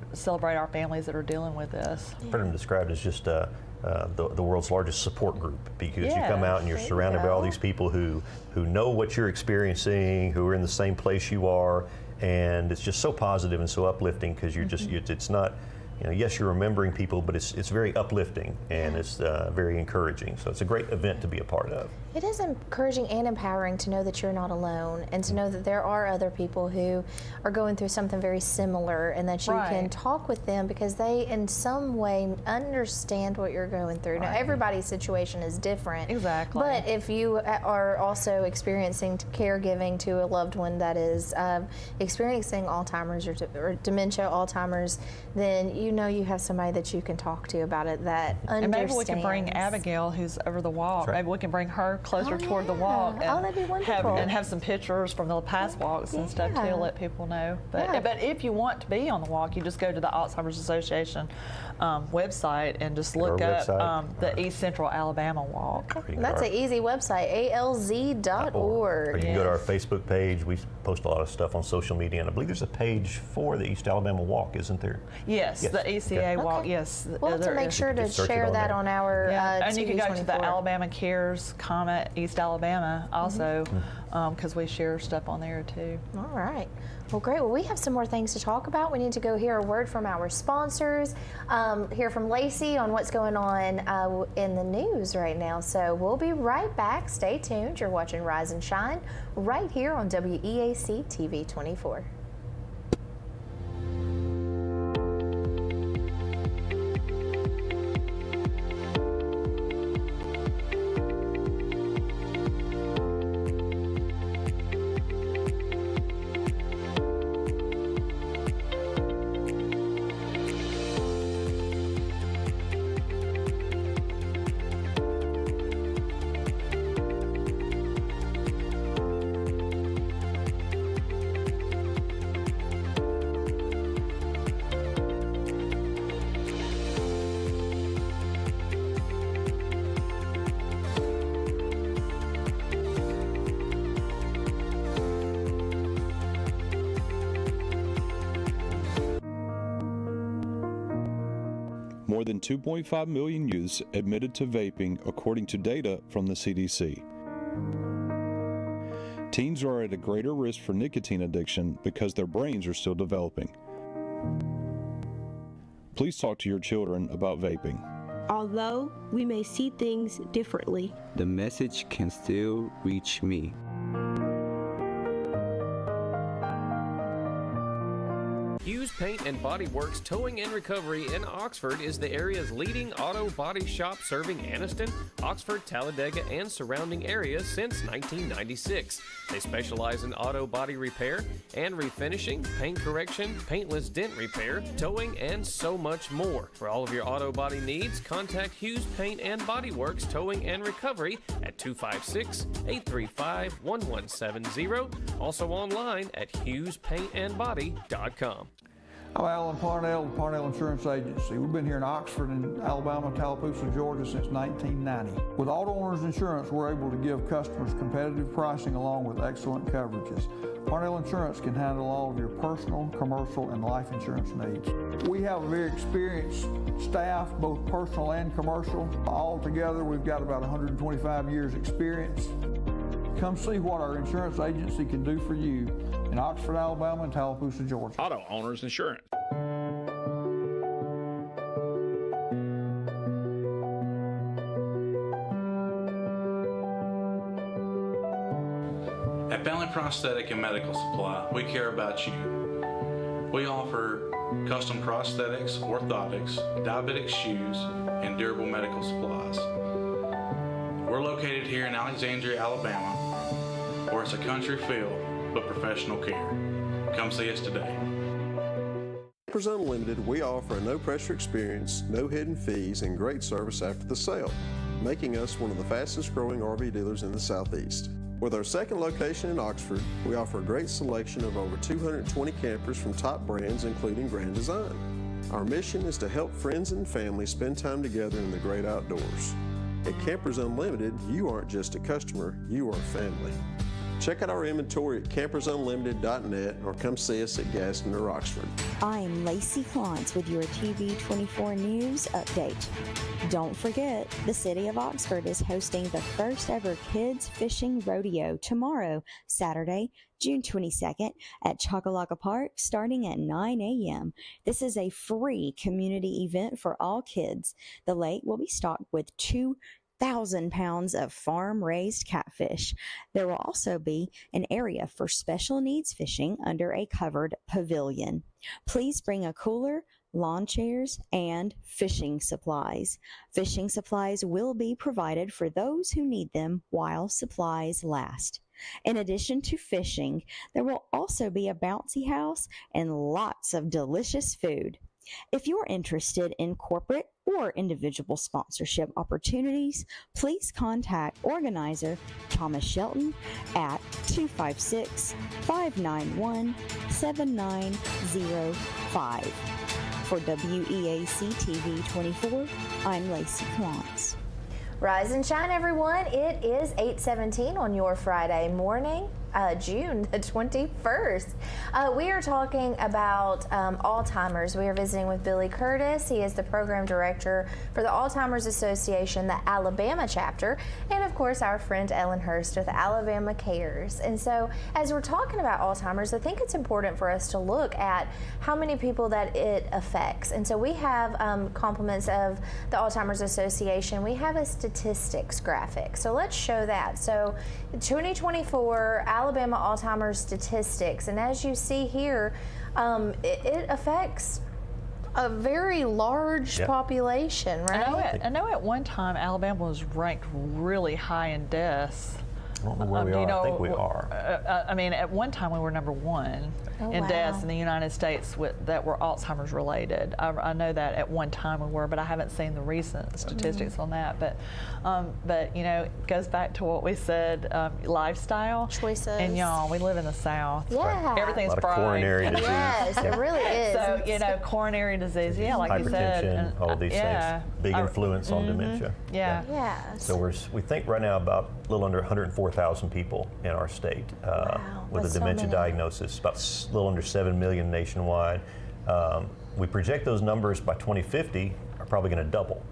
our families that are dealing with this. I've heard them described as just the world's largest support group, because you come out and you're surrounded by all these people who know what you're experiencing, who are in the same place you are, and it's just so positive and so uplifting, because you're just it's not, yes, you're remembering people, but it's very uplifting, and it's very encouraging. So it's a great event to be a part of. It is encouraging and empowering to know that you're not alone, and to know that there are other people who are going through something very similar, and that you can talk with them because they in some way understand what you're going through. Now, everybody's situation is different. Exactly. But if you are also experiencing caregiving to a loved one that is experiencing Alzheimer's or dementia, Alzheimer's, then you have somebody that you can talk to about it that understands. And maybe we can bring Abigail, who's over the walk. Maybe we can bring her closer toward the walk, and that'd be wonderful. have some pictures from the past walks and stuff too, let people know. But if you want to be on the walk, you just go to the Alzheimer's Association website and just look up the East Central Alabama Walk. That's an easy website, alz.org. Or you can go to our Facebook page. We post a lot of stuff on social media, and I believe there's a page for the East Alabama Walk, isn't there? Yes, the ECA Walk, yes. We'll have to make sure to share that on our and you can go to the TV24. Alabama Cares Comment East Alabama also, because we share stuff on there too. All right. Well, great. Well, we have some more things to talk about. We need to go hear a word from our sponsors, hear from Lacey on what's going on in the news right now. So we'll be right back. Stay tuned. You're watching Rise and Shine right here on WEAC TV 24. More than 2.5 million youths admitted to vaping, according to data from the CDC. Teens are at a greater risk for nicotine addiction because their brains are still developing. Please talk to your children about vaping. Although we may see things differently, the message can still reach me. Hughes Paint and Body Works Towing and Recovery in Oxford is the area's leading auto body shop, serving Anniston, Oxford, Talladega, and surrounding areas since 1996. They specialize in auto body repair and refinishing, paint correction, paintless dent repair, towing, and so much more. For all of your auto body needs, contact Hughes Paint and Body Works Towing and Recovery at 256-835-1170. Also online at HughesPaintandBody.com. I'm Alan Parnell with Parnell Insurance Agency. We've been here in Oxford and Alabama, Tallapoosa, Georgia since 1990. With Auto Owners Insurance, we're able to give customers competitive pricing along with excellent coverages. Parnell Insurance can handle all of your personal, commercial, and life insurance needs. We have a very experienced staff, both personal and commercial. All together, we've got about 125 years experience. Come see what our insurance agency can do for you in Oxford, Alabama, and Tallapoosa, Georgia. Auto Owners Insurance. At Bentley Prosthetic and Medical Supply, we care about you. We offer custom prosthetics, orthotics, diabetic shoes, and durable medical supplies. We're located here in Alexandria, Alabama, where it's a country feel but professional care. Come see us today. Campers Unlimited, we offer a no-pressure experience, no hidden fees, and great service after the sale, making us one of the fastest-growing RV dealers in the Southeast. With our second location in Oxford, we offer a great selection of over 220 campers from top brands, including Grand Design. Our mission is to help friends and family spend time together in the great outdoors. At Campers Unlimited, you aren't just a customer, you are family. Check out our inventory at campersunlimited.net or come see us at Gaston or Oxford. I'm Lacey Klontz with your TV24 News Update. Don't forget, the City of Oxford is hosting the first ever Kids Fishing Rodeo tomorrow, Saturday, June 22nd at Chocolaca Park starting at 9 a.m. This is a free community event for all kids. The lake will be stocked with 2,000 pounds of farm-raised catfish. There will also be an area for special needs fishing under a covered pavilion. Please bring a cooler, lawn chairs, and fishing supplies. Fishing supplies will be provided for those who need them while supplies last. In addition to fishing, there will also be a bouncy house and lots of delicious food. If you're interested in corporate or individual sponsorship opportunities, please contact organizer Thomas Shelton at 256-591-7905. For WEAC TV 24, I'm Lacey Klontz. Rise and shine, everyone. It is 8:17 on your Friday morning, June the 21st. We are talking about Alzheimer's. We are visiting with Billy Curtis. He is the program director for the Alzheimer's Association, the Alabama chapter, and of course our friend Ellen Hurst with Alabama Cares. And so as we're talking about Alzheimer's, I think it's important for us to look at how many people that it affects. And so we have compliments of the Alzheimer's Association. We have a statistics graphic. So let's show that. So 2024 Alabama Alzheimer's statistics, and as you see here, it affects a very large population, right? I know at one time Alabama was ranked really high in deaths. I don't know where we are. I think we are. I mean, at one time we were number one in deaths in the United States that were Alzheimer's related. I know that at one time we were, but I haven't seen the recent statistics on that. But you know, it goes back to what we said, lifestyle choices. And y'all, we live in the South. Yeah, everything's a lot of fried. coronary disease. Yes, it really is. So you know, coronary disease. Yeah, like you said, hypertension, all these things. Big influence on dementia. Yeah. So we think right now about a little under 104,000 people in our state with a dementia diagnosis, about a little under 7 million nationwide. We project those numbers by 2050 are probably going to double.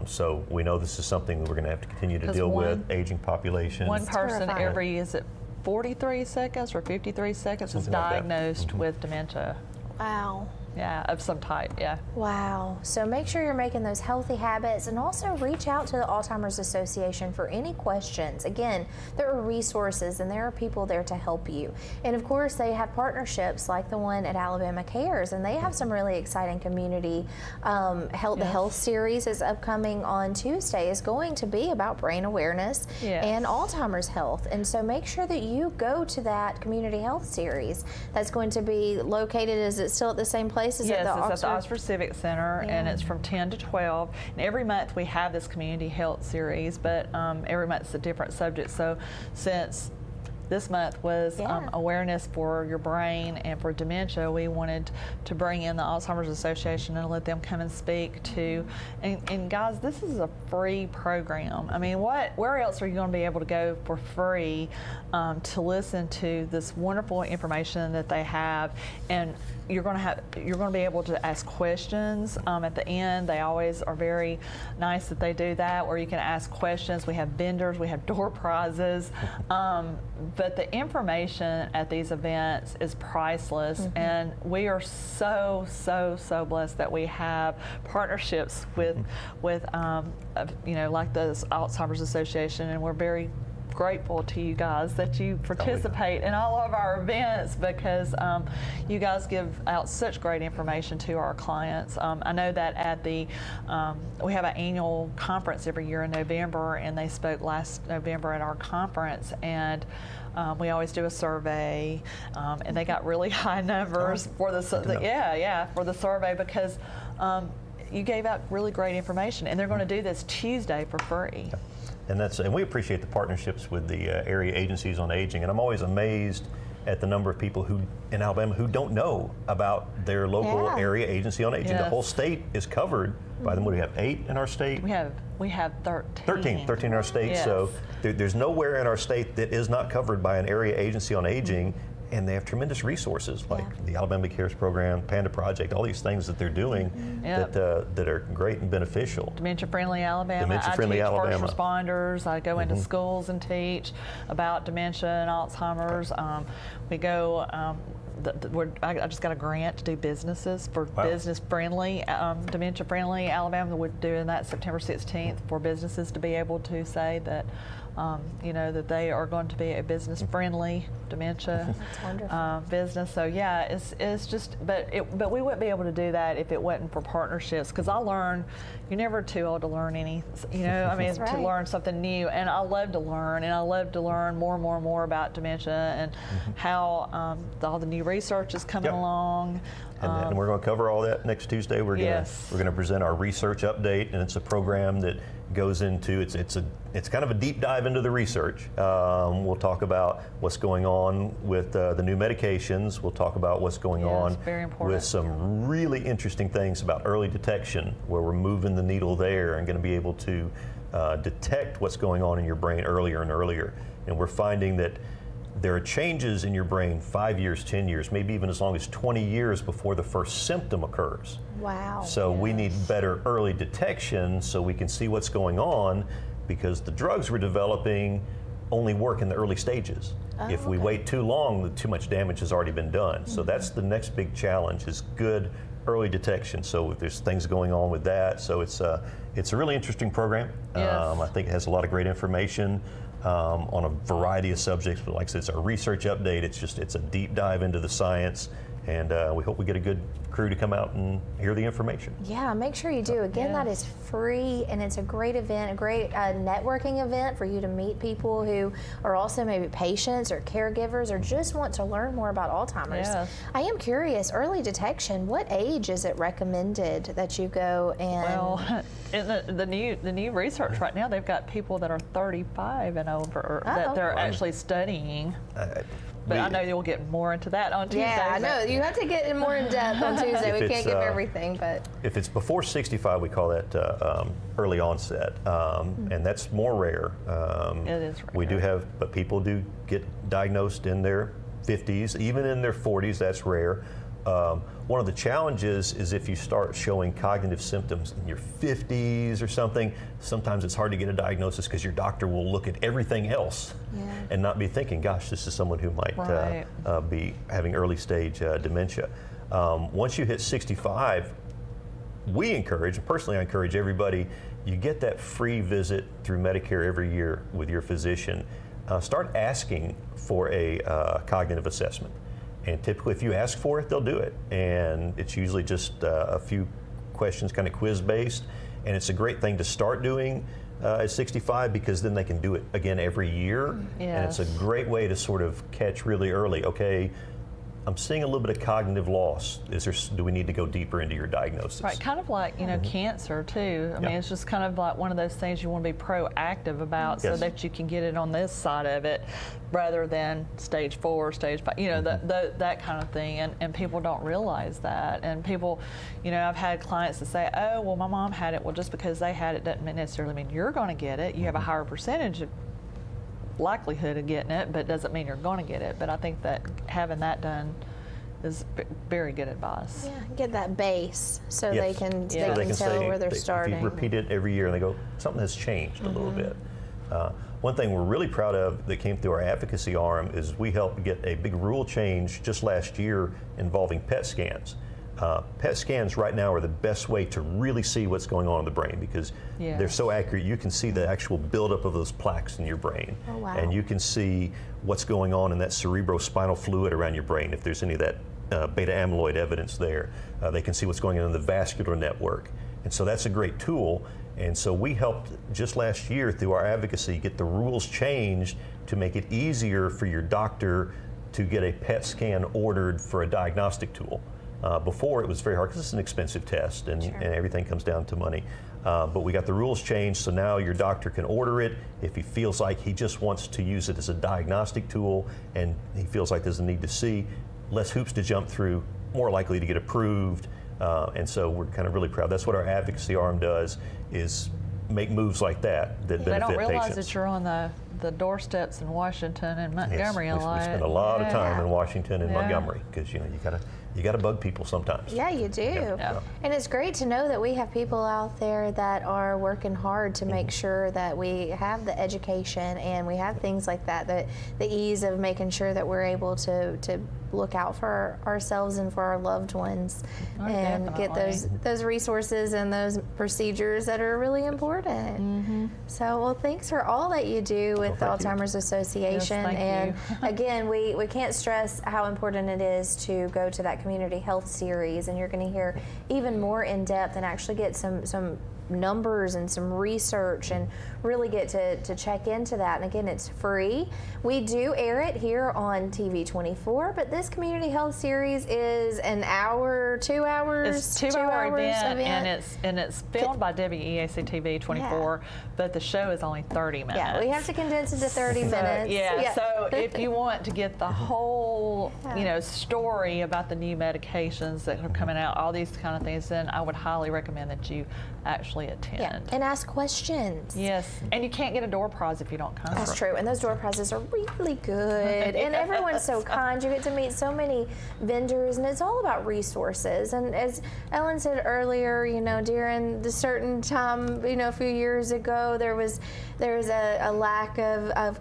So we know this is something that we're going to have to continue to deal with, aging population. One person every, is it 43 seconds or 53 seconds is diagnosed with dementia. Wow. Yeah, of some type, yeah. Wow. So make sure you're making those healthy habits, and also reach out to the Alzheimer's Association for any questions. Again, there are resources and there are people there to help you. And of course, they have partnerships like the one at Alabama Cares, and they have some really exciting community health. The health series is upcoming on Tuesday, is going to be about brain awareness and Alzheimer's health. And so make sure that you go to that community health series. That's going to be located, is it still at the same place? Is yes, it it's at the Oxford Civic Center, and it's from 10 to 12. And every month we have this community health series, but every month it's a different subject. So since this month was awareness for your brain and for dementia, we wanted to bring in the Alzheimer's Association and let them come and speak to, and guys, this is a free program. I mean, where else are you going to be able to go for free to listen to this wonderful information that they have? And you're going to be able to ask questions at the end. They always are very nice that they do that, where you can ask questions. We have vendors, we have door prizes, but the information at these events is priceless, and we are so blessed that we have partnerships with you know, like the Alzheimer's Association, and we're very grateful to you guys that you participate in all of our events, because you guys give out such great information to our clients. I know that at the we have an annual conference every year in November, and they spoke last November at our conference, and we always do a survey, and they got really high numbers for the for the survey, because you gave out really great information, and they're going to do this Tuesday for free. And we appreciate the partnerships with the area agencies on aging, and I'm always amazed at the number of people who in Alabama who don't know about their local area agency on aging. The whole state is covered by them. What do we have, 8 in our state? We have 13. 13 in our state. So there's nowhere in our state that is not covered by an area agency on aging. And they have tremendous resources like the Alabama Cares program, Panda Project, all these things that they're doing that are great and beneficial. Dementia Friendly Alabama. Dementia Friendly Alabama. First responders. I go into schools and teach about dementia and Alzheimer's. We go. I just got a grant to do businesses for business friendly, dementia friendly Alabama. We're doing that September 16th for businesses to be able to say that, you know, that they are going to be a business friendly dementia business. So yeah, it's just, but we wouldn't be able to do that if it wasn't for partnerships. Because I learn, you're never too old to learn any, you know, I mean, to learn something new. And I love to learn, and I love to learn more and more about dementia and how all the new research is coming along. And we're going to cover all that next Tuesday. We're going to present our research update, and it's a program that goes into it's kind of a deep dive into the research. We'll talk about what's going on with the new medications. We'll talk about what's going on with some really interesting things about early detection, where we're moving the needle there and going to be able to detect what's going on in your brain earlier and earlier. And we're finding that there are changes in your brain 5 years, 10 years, maybe even as long as 20 years before the first symptom occurs. Wow. So we need better early detection so we can see what's going on, because the drugs we're developing only work in the early stages. If we wait too long, too much damage has already been done. So that's the next big challenge, is good early detection. So there's things going on with that. So it's a really interesting program. I think it has a lot of great information on a variety of subjects, but like I said, it's a research update. It's a deep dive into the science, and we hope we get a good crew to come out and hear the information. Yeah, make sure you do. Again, that is free, and it's a great event, a great networking event for you to meet people who are also maybe patients or caregivers or just want to learn more about Alzheimer's. I am curious, early detection, what age is it recommended that you go and... Well, in the new research right now, they've got people that are 35 and over that they're actually studying. But I know you'll get more into that on Tuesday. Yeah, I know. You have to get more in depth on Tuesday. We can't give everything, but... If it's before 65, we call that early onset, and that's more rare. It is rare. We do have, but people do get diagnosed in their 50s, even in their 40s, that's rare. One of the challenges is if you start showing cognitive symptoms in your 50s or something, sometimes it's hard to get a diagnosis because your doctor will look at everything else and not be thinking, gosh, this is someone who might be having early stage dementia. Once you hit 65, we encourage, and personally I encourage everybody, you get that free visit through Medicare every year with your physician. Start asking for a cognitive assessment. And typically if you ask for it, they'll do it. And it's usually just a few questions, kind of quiz based. And it's a great thing to start doing at 65 because then they can do it again every year. And it's a great way to sort of catch really early, okay, I'm seeing a little bit of cognitive loss. Do we need to go deeper into your diagnosis? Right, kind of like, you know, cancer too. I mean, it's just kind of like one of those things you want to be proactive about so that you can get it on this side of it rather than stage 4, stage 5, you know, that kind of thing. And people don't realize that. And people, you know, I've had clients that say, oh, well, my mom had it. Well, just because they had it doesn't necessarily mean you're going to get it. You have a higher percentage of likelihood of getting it, but it doesn't mean you're going to get it. But I think that having that done is very good advice. Yeah, get that base so they can tell where they're starting. If you repeat it every year and they go, something has changed a little bit. One thing we're really proud of that came through our advocacy arm is we helped get a big rule change just last year involving PET scans. PET scans right now are the best way to really see what's going on in the brain because they're so accurate. You can see the actual buildup of those plaques in your brain. Oh, wow. And you can see what's going on in that cerebrospinal fluid around your brain, if there's any of that beta amyloid evidence there. They can see what's going on in the vascular network. And so that's a great tool. And so we helped just last year through our advocacy get the rules changed to make it easier for your doctor to get a PET scan ordered for a diagnostic tool. Before it was very hard because it's an expensive test and everything comes down to money. But we got the rules changed so now your doctor can order it if he feels like he just wants to use it as a diagnostic tool and he feels like there's a need to see. Less hoops to jump through, more likely to get approved. And so we're kind of really proud. That's what our advocacy arm does is make moves like that benefit patients. They don't realize that you're on the doorsteps in Washington and Montgomery a lot. We spend a lot of time in Washington and Montgomery because you gotta bug people sometimes. Yeah, you do. And it's great to know that we have people out there that are working hard to make sure that we have the education and we have things like that, the ease of making sure that we're able to look out for ourselves and for our loved ones and get those resources and those procedures that are really important. So, well, thanks for all that you do with the Alzheimer's Association. And again, we can't stress how important it is to go to that community health series, and you're going to hear even more in depth and actually get some numbers and some research and really get to check into that. And again, it's free. We do air it here on TV 24, but this community health series is an hour, 2 hours. It's 2 hour event. And it's filmed by WEAC TV 24, but the show is only 30 minutes. Yeah, we have to condense it to 30 minutes. So if you want to get the whole story about the new medications that are coming out, all these kind of things, then I would highly recommend that you actually attend. And ask questions. Yes, and you can't get a door prize if you don't come. That's true, and those door prizes are really good. And everyone's so kind. You get to meet so many vendors, and it's all about resources. And as Ellen said earlier, during the certain time, a few years ago, there was a lack of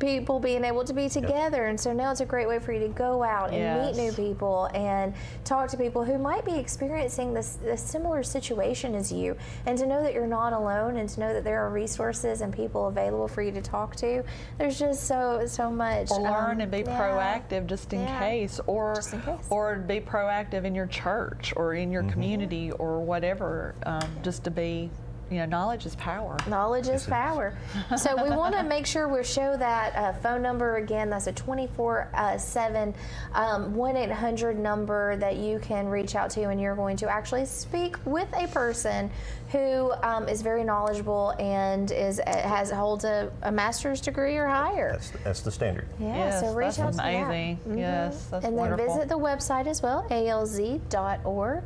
people being able to be together, and so now it's a great way for you to go out and meet new people and talk to people who might be experiencing a similar situation as you, and to know that you're not alone, and to know that there are resources and people available for you to talk to. There's just so much. Or learn and be proactive just in case, or be proactive in your church or in your community or whatever, just to be. Knowledge is power. Knowledge is power. So we want to make sure we show that phone number again. That's a 24/7 1-800 number that you can reach out to, and you're going to actually speak with a person who is very knowledgeable and holds a master's degree or higher. That's the standard. Yeah, so reach out to that. Amazing. Yes, that's wonderful. And then visit the website as well, alz.org.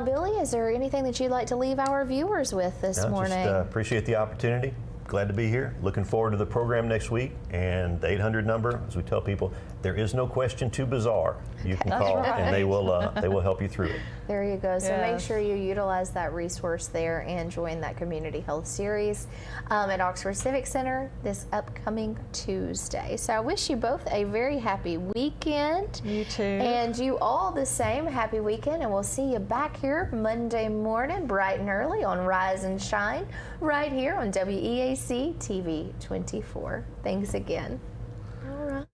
Billy, is there anything that you'd like to leave our viewers with this morning? Just appreciate the opportunity. glad to be here. Looking forward to the program next week. And the 800 number, as we tell people, there is no question too bizarre. You can That's call right. and they will help you through it. There you go. So make Yes. sure you utilize that resource there and join that community health series at Oxford Civic Center this upcoming Tuesday. So I wish you both a very happy weekend. You too. And you all the same. Happy weekend. And we'll see you back here Monday morning, bright and early on Rise and Shine, right here on WEAC TV 24. Thanks again. All right.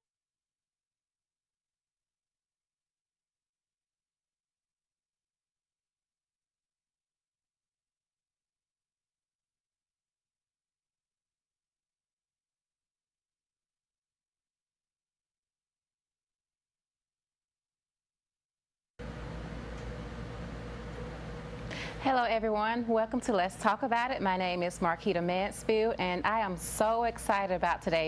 Hello everyone, welcome to Let's Talk About It. My name is Marquita Mansfield and I am so excited about today's